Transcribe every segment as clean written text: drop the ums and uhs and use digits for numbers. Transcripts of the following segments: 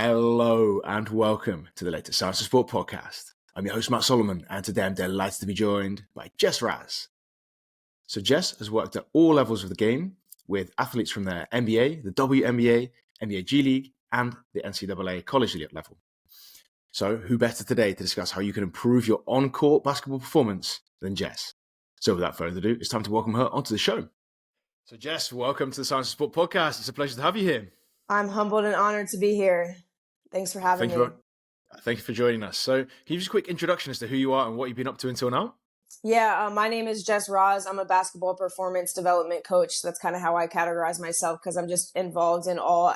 Hello and welcome to the latest Science of Sport podcast. I'm your host, Matt Solomon, and today I'm delighted to be joined by Jess Racz. So Jess has worked at all levels of the game with athletes from the NBA, the WNBA, NBA G League, and the NCAA collegiate level. So who better today to discuss how you can improve your on-court basketball performance than Jess? So without further ado, it's time to welcome her onto the show. So Jess, welcome to the Science of Sport podcast. It's a pleasure to have you here. I'm humbled and honored to be here. Thanks for having me. Thank you for joining us. So can you just a quick introduction as to who you are and what you've been up to until now? Yeah, my name is Jess Racz. I'm a basketball performance development coach. That's kind of how I categorize myself because I'm just involved in all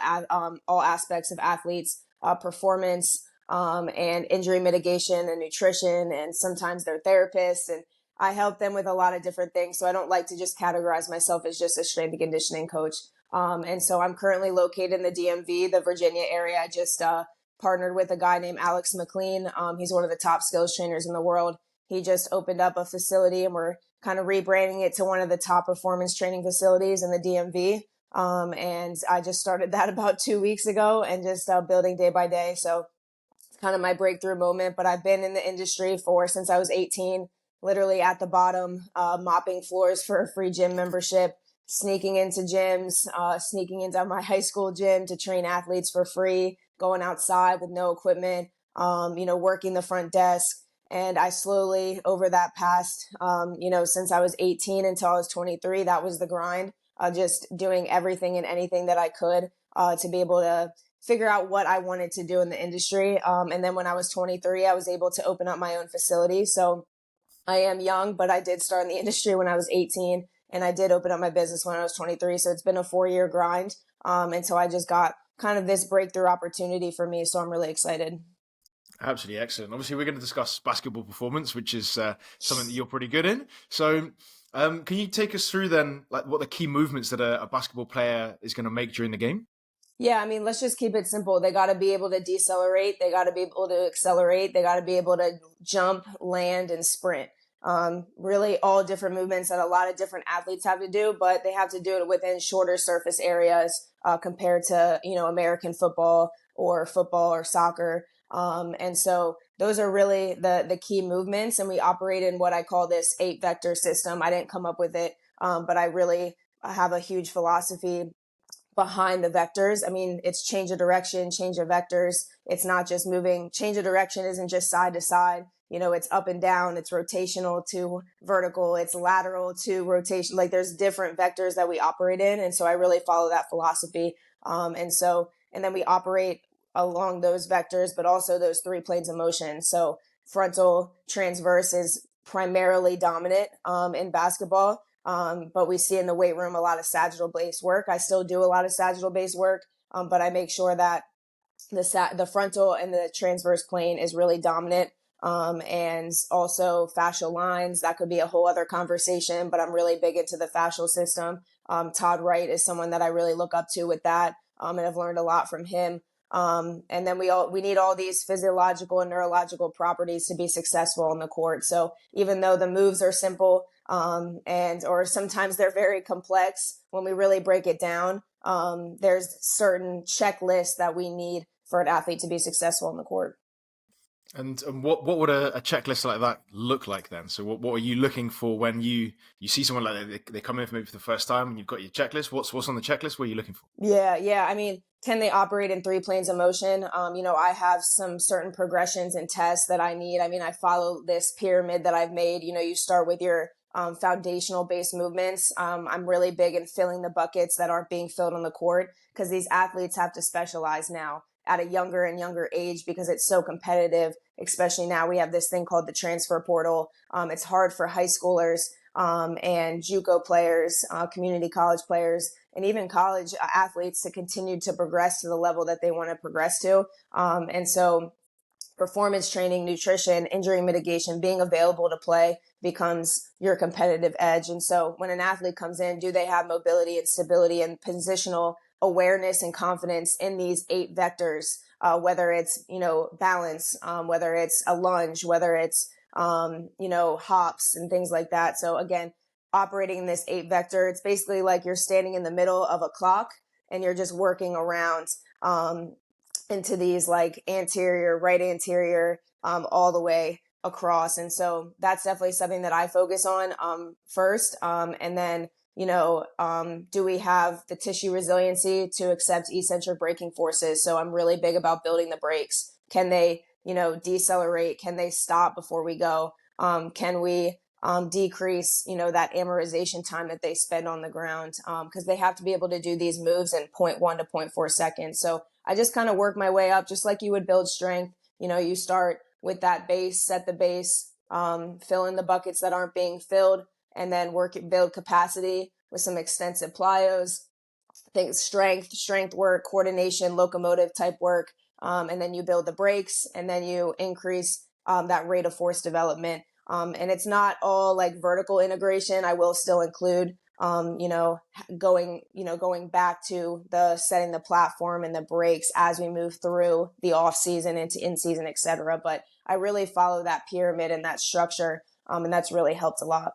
aspects of athletes, performance, and injury mitigation and nutrition, and sometimes they're therapists. And I help them with a lot of different things. So I don't like to just categorize myself as just a strength and conditioning coach. And so I'm currently located in the DMV, the Virginia area. I just partnered with a guy named Alex McLean. He's one of the top skills trainers in the world. He just opened up a facility and we're kind of rebranding it to one of the top performance training facilities in the DMV. And I just started that about 2 weeks ago and just building day by day. So it's kind of my breakthrough moment, but I've been in the industry since I was 18, literally at the bottom, mopping floors for a free gym membership, sneaking into gyms, sneaking into my high school gym to train athletes for free, going outside with no equipment, working the front desk. And I slowly, over that past, since I was 18 until I was 23, that was the grind, just doing everything and anything that I could to be able to figure out what I wanted to do in the industry. And then when I was 23, I was able to open up my own facility. So I am young, but I did start in the industry when I was 18, and I did open up my business when I was 23. So it's been a 4-year grind. And so I just got kind of this breakthrough opportunity for me. So I'm really excited. Absolutely excellent. Obviously, we're going to discuss basketball performance, which is something that you're pretty good in. So can you take us through then, like what the key movements that a basketball player is going to make during the game? Yeah, I mean, let's just keep it simple. They got to be able to decelerate. They got to be able to accelerate. They got to be able to jump, land, and sprint. Really all different movements that a lot of different athletes have to do, but they have to do it within shorter surface areas compared to, American football or soccer. And so those are really the key movements. And we operate in what I call this 8-vector system. I didn't come up with it, but I really have a huge philosophy behind the vectors. I mean, it's change of direction, change of vectors. It's not just moving. Change of direction isn't just side to side. It's up and down. It's rotational to vertical. It's lateral to rotation. Like there's different vectors that we operate in. And so I really follow that philosophy. And then we operate along those vectors, but also those 3 planes of motion. So frontal transverse is primarily dominant in basketball. But we see in the weight room a lot of sagittal-based work. I still do a lot of sagittal-based work, but I make sure that the frontal and the transverse plane is really dominant. And also fascial lines, that could be a whole other conversation, but I'm really big into the fascial system. Todd Wright is someone that I really look up to with that. And I've learned a lot from him. And then we need all these physiological and neurological properties to be successful on the court. So even though the moves are simple, or sometimes they're very complex, when we really break it down, there's certain checklists that we need for an athlete to be successful on the court. And what would a checklist like that look like then? So what are you looking for when you see someone like that, they come in for maybe for the first time and you've got your checklist? What's on the checklist? What are you looking for? Yeah. I mean, can they operate in 3 planes of motion? I have some certain progressions and tests that I need. I mean, I follow this pyramid that I've made. You start with your foundational based movements. I'm really big in filling the buckets that aren't being filled on the court because these athletes have to specialize now at a younger and younger age because it's so competitive. Especially now we have this thing called the transfer portal. It's hard for high schoolers and JUCO players, community college players, and even college athletes to continue to progress to the level that they want to progress to. And so performance training, nutrition, injury mitigation, being available to play becomes your competitive edge. And so when an athlete comes in, do they have mobility and stability and positional awareness and confidence in these 8 vectors, whether it's, balance, whether it's a lunge, whether it's, hops and things like that. So again, operating in this 8 vector, it's basically like you're standing in the middle of a clock and you're just working around into these like anterior, right anterior, all the way across. And so that's definitely something that I focus on first. And then, do we have the tissue resiliency to accept eccentric braking forces? So I'm really big about building the brakes. Can they, decelerate? Can they stop before we go? Can we decrease, that amortization time that they spend on the ground? Because they have to be able to do these moves in 0.1 to 0.4 seconds. So I just kind of work my way up, just like you would build strength. You start with that base, set the base, fill in the buckets that aren't being filled, and then build capacity with some extensive plyos, things, strength work, coordination, locomotive type work. And then you build the brakes, and then you increase that rate of force development. And it's not all like vertical integration. I will still include going back to the setting the platform and the brakes as we move through the off season into in season, et cetera. But I really follow that pyramid and that structure. And that's really helped a lot.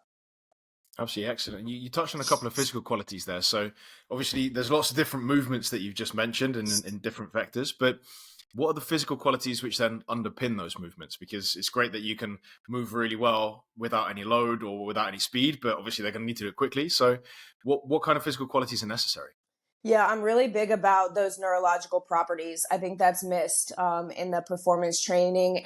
Absolutely excellent. You touched on a couple of physical qualities there. So obviously there's lots of different movements that you've just mentioned in different vectors, but what are the physical qualities which then underpin those movements? Because it's great that you can move really well without any load or without any speed, but obviously they're going to need to do it quickly. So what kind of physical qualities are necessary? Yeah, I'm really big about those neurological properties. I think that's missed in the performance training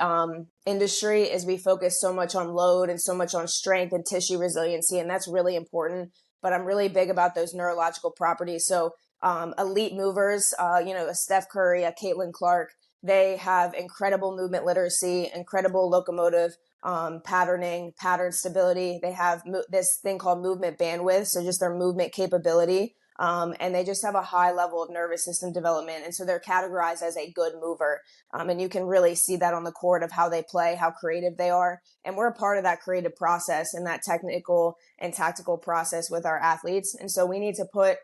industry, is we focus so much on load and so much on strength and tissue resiliency, and that's really important. But I'm really big about those neurological properties. So elite movers, a Steph Curry, a Caitlin Clark, they have incredible movement literacy, incredible locomotive pattern stability. They have this thing called movement bandwidth, so just their movement capability. And they just have a high level of nervous system development. And so they're categorized as a good mover. And you can really see that on the court of how they play, how creative they are. And we're a part of that creative process and that technical and tactical process with our athletes. And so we need to put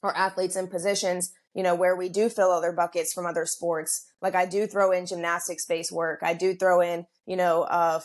our athletes in positions, where we do fill other buckets from other sports. Like I do throw in gymnastics based work. I do throw in,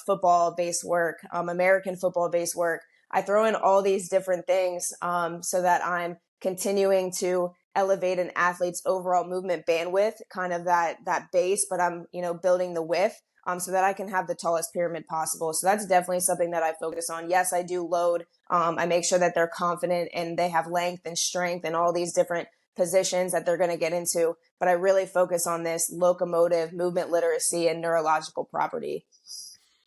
football based work, American football based work. I throw in all these different things so that I'm continuing to elevate an athlete's overall movement bandwidth, kind of that base, but I'm, building the width so that I can have the tallest pyramid possible. So that's definitely something that I focus on. Yes, I do load. I make sure that they're confident and they have length and strength and all these different positions that they're going to get into. But I really focus on this locomotive, movement literacy, and neurological property.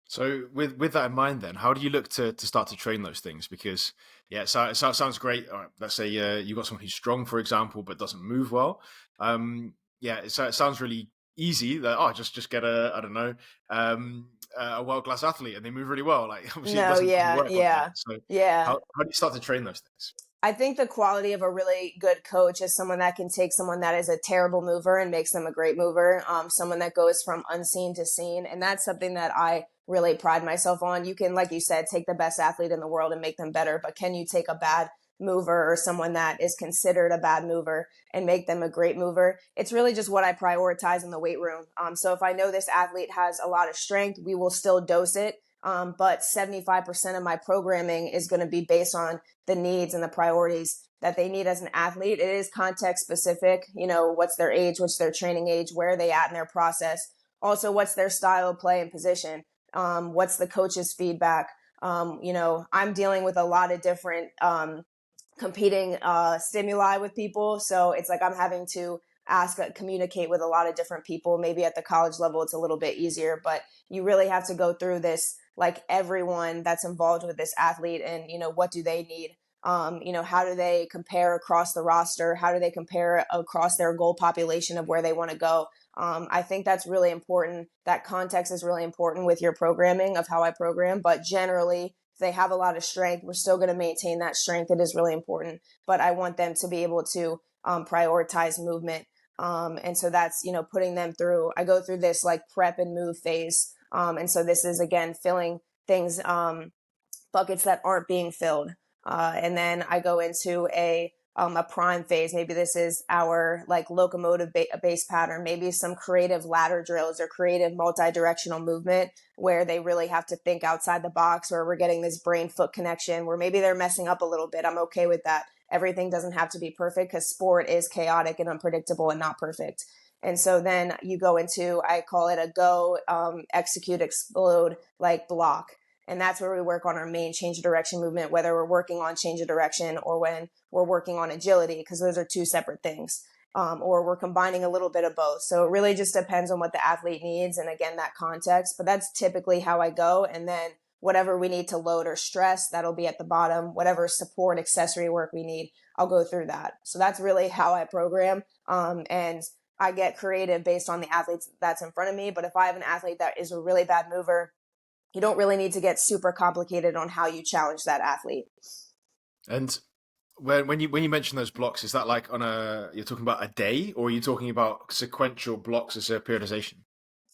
So with that in mind, then, how do you look to start to train those things? Because it sounds great. All right, let's say you've got someone who's strong, for example, but doesn't move well. It sounds really easy that just get a world class athlete and they move really well. Like obviously it doesn't work like that. So how do you start to train those things? I think the quality of a really good coach is someone that can take someone that is a terrible mover and makes them a great mover. Someone that goes from unseen to seen. And that's something that I really pride myself on. You can, like you said, take the best athlete in the world and make them better, but can you take a bad mover or someone that is considered a bad mover and make them a great mover? It's really just what I prioritize in the weight room. So if I know this athlete has a lot of strength, we will still dose it. But 75% of my programming is going to be based on the needs and the priorities that they need as an athlete. It is context specific, what's their age, what's their training age, where are they at in their process? Also, what's their style of play and position? What's the coach's feedback? I'm dealing with a lot of different competing stimuli with people. So it's like I'm having to communicate with a lot of different people. Maybe at the college level, it's a little bit easier, but you really have to go through this, like everyone that's involved with this athlete and, what do they need? How do they compare across the roster? How do they compare across their goal population of where they want to go? I think that's really important. That context is really important with your programming of how I program, but generally, if they have a lot of strength, we're still going to maintain that strength. It is really important, but I want them to be able to prioritize movement. And so that's, putting them through, I go through this like prep and move phase. And so this is, again, filling things, buckets that aren't being filled. And then I go into a prime phase. Maybe this is our like locomotive base pattern, maybe some creative ladder drills or creative multi-directional movement where they really have to think outside the box, where we're getting this brain foot connection where maybe they're messing up a little bit. I'm okay with that. Everything doesn't have to be perfect because sport is chaotic and unpredictable and not perfect. And so then you go into, I call it a go, execute, explode, like block. And that's where we work on our main change of direction movement, whether we're working on change of direction or when we're working on agility, because those are two separate things. Or we're combining a little bit of both. So it really just depends on what the athlete needs. And again, that context, but that's typically how I go. And then whatever we need to load or stress, that'll be at the bottom. Whatever support accessory work we need, I'll go through that. So that's really how I program. And I get creative based on the athletes that's in front of me. But if I have an athlete that is a really bad mover, you don't really need to get super complicated on how you challenge that athlete. And when you mention those blocks, is that like you're talking about a day, or are you talking about sequential blocks as a periodization?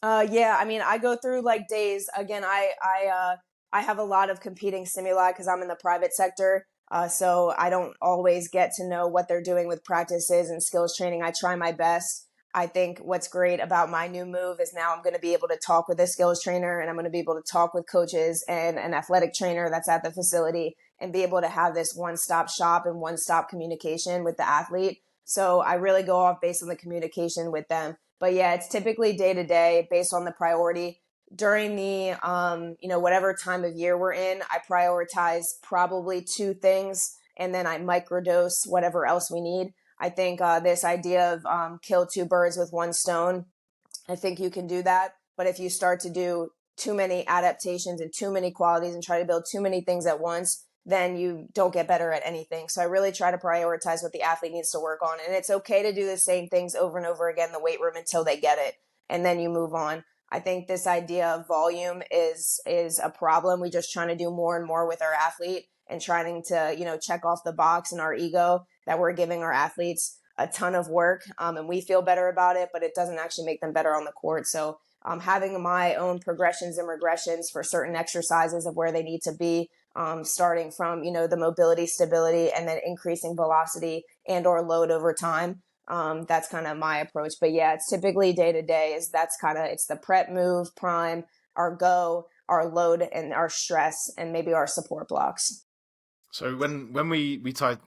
Yeah, I mean, I go through like days. Again, I have a lot of competing stimuli because I'm in the private sector. So I don't always get to know what they're doing with practices and skills training. I try my best. I think what's great about my new move is now I'm going to be able to talk with a skills trainer, and I'm going to be able to talk with coaches and an athletic trainer that's at the facility, and be able to have this one-stop shop and one-stop communication with the athlete. So I really go off based on the communication with them. But yeah, it's typically day to day based on the priority. During the, whatever time of year we're in, I prioritize probably two things, and then I microdose whatever else we need. I think this idea of kill two birds with one stone, I think you can do that. But if you start to do too many adaptations and too many qualities and try to build too many things at once, then you don't get better at anything. So I really try to prioritize what the athlete needs to work on. And it's okay to do the same things over and over again in the weight room until they get it, and then you move on. I think this idea of volume is a problem. We just trying to do more and more with our athlete and trying to, check off the box in our ego that we're giving our athletes a ton of work, and we feel better about it, but it doesn't actually make them better on the court. So having my own progressions and regressions for certain exercises of where they need to be, starting from, the mobility, stability, and then increasing velocity and or load over time. That's kind of my approach. But yeah, it's typically day to day it's the prep, move, prime, our go, our load, and our stress, and maybe our support blocks. So when we start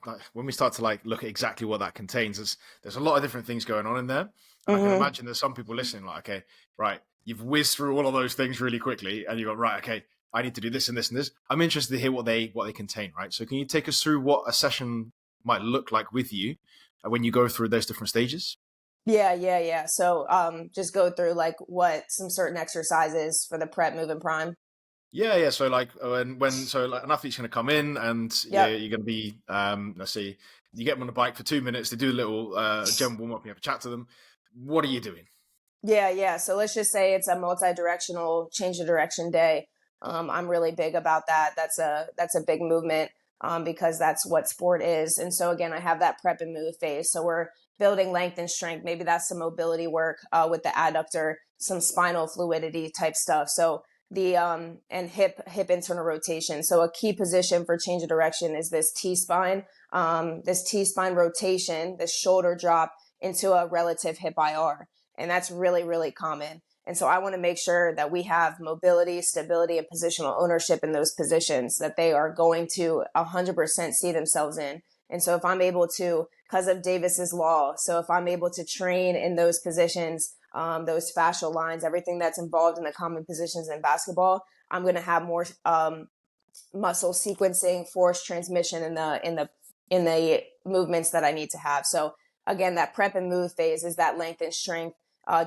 to like look at exactly what that contains, there's a lot of different things going on in there. And I can imagine there's some people listening like, okay, right, you've whizzed through all of those things really quickly, and you go, right, okay, I need to do this and this and this. I'm interested to hear what they contain, right? So can you take us through what a session might look like with you when you go through those different stages? Yeah. So just go through like some certain exercises for the prep, move, and prime. Yeah. So like an athlete's going to come in, and Yep. you're going to be, let's see, you get them on the bike for 2 minutes. They do a little general warm up. You have a chat to them. What are you doing? Yeah. So let's just say it's a multi-directional change of direction day. I'm really big about that. That's a big movement, because that's what sport is. And so again, I have that prep and move phase. So we're building length and strength. Maybe that's some mobility work with the adductor, some spinal fluidity type stuff. So the and hip internal rotation. So a key position for change of direction is this T-spine. This T-spine rotation, this shoulder drop into a relative hip IR. And that's really, really common. And so I want to make sure that we have mobility, stability, and positional ownership in those positions that they are going to 100% see themselves in. And so if I'm able to, because of Davis's law, so if I'm able to train in those positions, those fascial lines, everything that's involved in the common positions in basketball, I'm going to have more muscle sequencing, force transmission in the movements that I need to have. So again, that prep and move phase is that length and strength.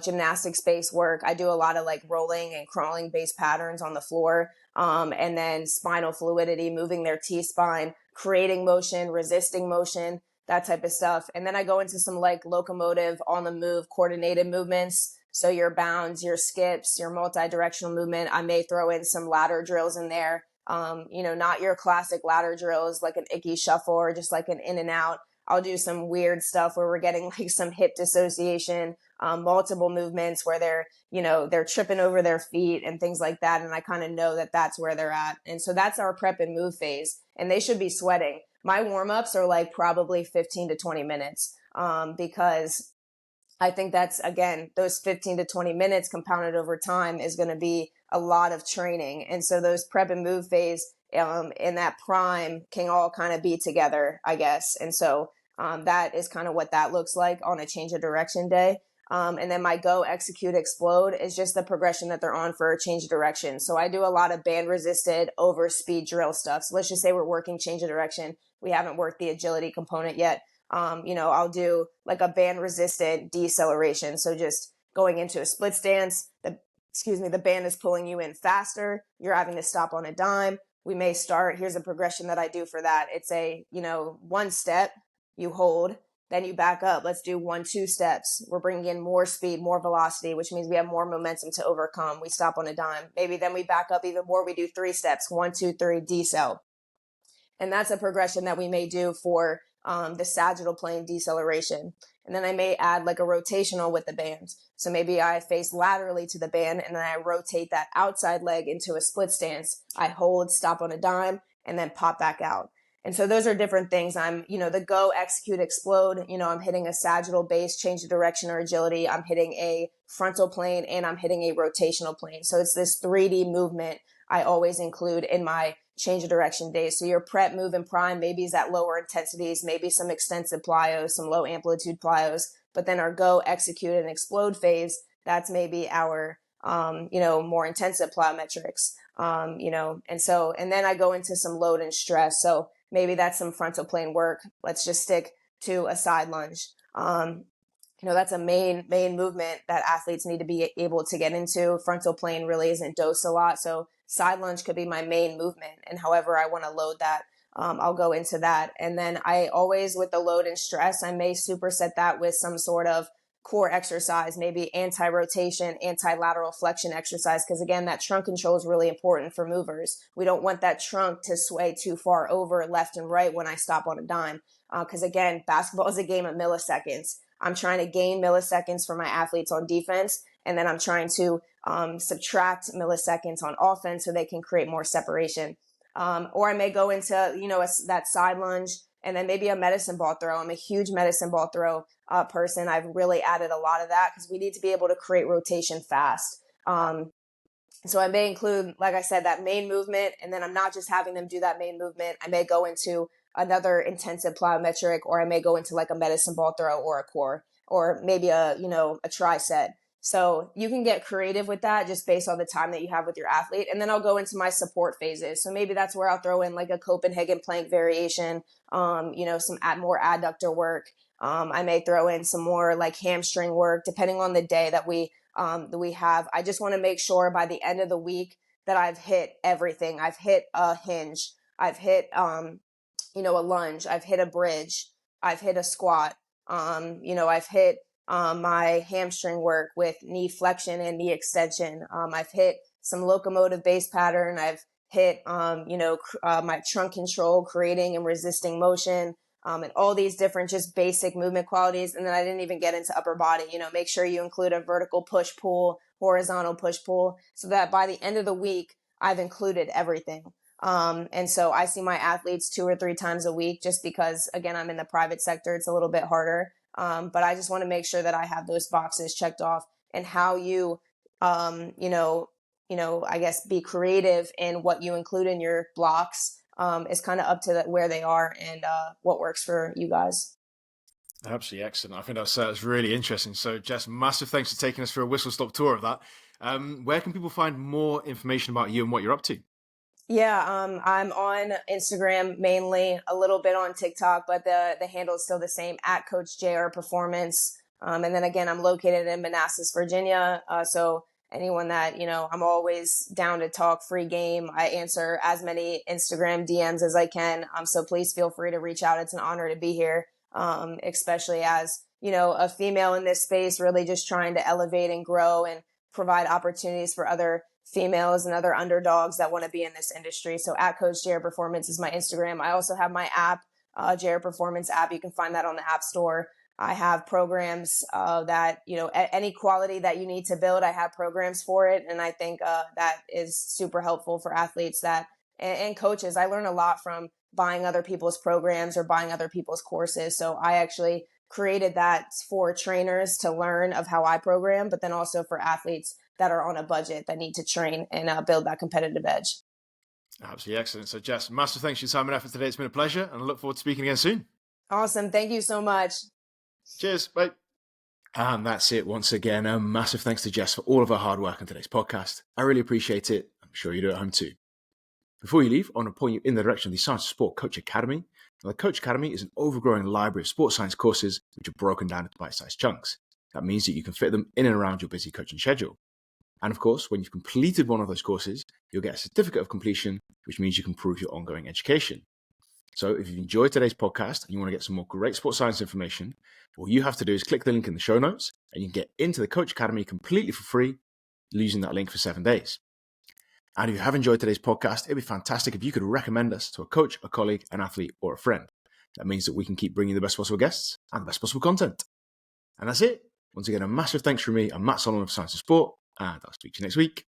Gymnastics based work. I do a lot of like rolling and crawling based patterns on the floor. And then spinal fluidity, moving their T-spine, creating motion, resisting motion, that type of stuff. And then I go into some like locomotive on the move, coordinated movements. So your bounds, your skips, your multi-directional movement. I may throw in some ladder drills in there. Not your classic ladder drills like an icky shuffle or just like an in and out. I'll do some weird stuff where we're getting like some hip dissociation, multiple movements where they're tripping over their feet and things like that. And I kind of know that that's where they're at. And so that's our prep and move phase. And they should be sweating. My warm-ups are like probably 15 to 20 minutes, because I think that's, again, those 15 to 20 minutes compounded over time is going to be a lot of training. And so those prep and move phase in that prime can all kind of be together, I guess. And so that is kind of what that looks like on a change of direction day. And then my go, execute, explode is just the progression that they're on for a change of direction. So I do a lot of band resisted over speed drill stuff. So let's just say we're working change of direction. We haven't worked the agility component yet. I'll do like a band resisted deceleration. So just going into a split stance, the band is pulling you in faster. You're having to stop on a dime. We may start, here's a progression that I do for that. It's a, one step, you hold, then you back up. Let's do 1-2 steps. We're bringing in more speed, more velocity, which means we have more momentum to overcome. We stop on a dime. Maybe then we back up even more. We do 3 steps, 1, 2, 3, decel. And that's a progression that we may do for the sagittal plane deceleration. And then I may add like a rotational with the band. So maybe I face laterally to the band and then I rotate that outside leg into a split stance. I hold, stop on a dime, and then pop back out. And so those are different things. I'm, the go, execute, explode, I'm hitting a sagittal base, change of direction or agility. I'm hitting a frontal plane and I'm hitting a rotational plane. So it's this 3D movement I always include in my change of direction days. So your prep, move, and prime maybe is at lower intensities, maybe some extensive plyos, some low amplitude plyos, but then our go, execute, and explode phase, that's maybe our, more intensive plyometrics, and then I go into some load and stress. So maybe that's some frontal plane work. Let's just stick to a side lunge. That's a main movement that athletes need to be able to get into. Frontal plane really isn't dosed a lot. So side lunge could be my main movement. And however I want to load that, I'll go into that. And then I always, with the load and stress, I may superset that with some sort of core exercise, maybe anti-rotation, anti-lateral flexion exercise. Because again, that trunk control is really important for movers. We don't want that trunk to sway too far over left and right when I stop on a dime. Because again, basketball is a game of milliseconds. I'm trying to gain milliseconds for my athletes on defense, and then I'm trying to subtract milliseconds on offense so they can create more separation. Or I may go into, that side lunge and then maybe a medicine ball throw. I'm a huge medicine ball throw person. I've really added a lot of that because we need to be able to create rotation fast. So I may include, like I said, that main movement, and then I'm not just having them do that main movement. I may go into another intensive plyometric, or I may go into like a medicine ball throw or a core, or maybe a tri-set. So you can get creative with that just based on the time that you have with your athlete. And then I'll go into my support phases. So maybe that's where I'll throw in like a Copenhagen plank variation, some more adductor work. I may throw in some more like hamstring work, depending on the day that we have. I just want to make sure by the end of the week that I've hit everything. I've hit a hinge. I've hit, a lunge. I've hit a bridge. I've hit a squat. I've hit my hamstring work with knee flexion and knee extension. I've hit some locomotive base pattern. I've hit, my trunk control, creating and resisting motion. And all these different just basic movement qualities. And then I didn't even get into upper body. Make sure you include a vertical push pull, horizontal push pull, so that by the end of the week, I've included everything. And so I see my athletes 2 or 3 times a week just because, again, I'm in the private sector. It's a little bit harder. But I just want to make sure that I have those boxes checked off, and how you, I guess be creative in what you include in your blocks. Is kind of up to where they are and what works for you guys. Absolutely excellent. I think that's really interesting. So, Jess, massive thanks for taking us for a whistle-stop tour of that. Where can people find more information about you and what you're up to? Yeah, I'm on Instagram mainly, a little bit on TikTok, but the handle is still the same, at Coach JR Performance. And then again, I'm located in Manassas, Virginia. So anyone that, I'm always down to talk, free game. I answer as many Instagram DMs as I can. So please feel free to reach out. It's an honor to be here, especially as, a female in this space, really just trying to elevate and grow and provide opportunities for other females and other underdogs that want to be in this industry. So at Coach JR Performance is my Instagram. I also have my app, JR Performance app. You can find that on the App Store. I have programs that, any quality that you need to build, I have programs for it. And I think that is super helpful for athletes and coaches. I learn a lot from buying other people's programs or buying other people's courses. So I actually created that for trainers to learn of how I program, but then also for athletes that are on a budget that need to train and build that competitive edge. Absolutely excellent. So, Jess, massive thanks for your time and effort today. It's been a pleasure, and I look forward to speaking again soon. Awesome. Thank you so much. Cheers. Bye. And that's it once again. A massive thanks to Jess for all of her hard work on today's podcast. I really appreciate it. I'm sure you do at home too. Before you leave, I want to point you in the direction of the Science of Sport Coach Academy. Now, the Coach Academy is an overgrowing library of sports science courses which are broken down into bite-sized chunks. That means that you can fit them in and around your busy coaching schedule. And of course, when you've completed one of those courses, you'll get a certificate of completion, which means you can prove your ongoing education. So if you've enjoyed today's podcast and you want to get some more great sports science information, all you have to do is click the link in the show notes and you can get into the Coach Academy completely for free using that link for 7 days. And if you have enjoyed today's podcast, it'd be fantastic if you could recommend us to a coach, a colleague, an athlete, or a friend. That means that we can keep bringing the best possible guests and the best possible content. And that's it. Once again, a massive thanks from me. I'm Matt Solomon of Science of Sport, and I'll speak to you next week.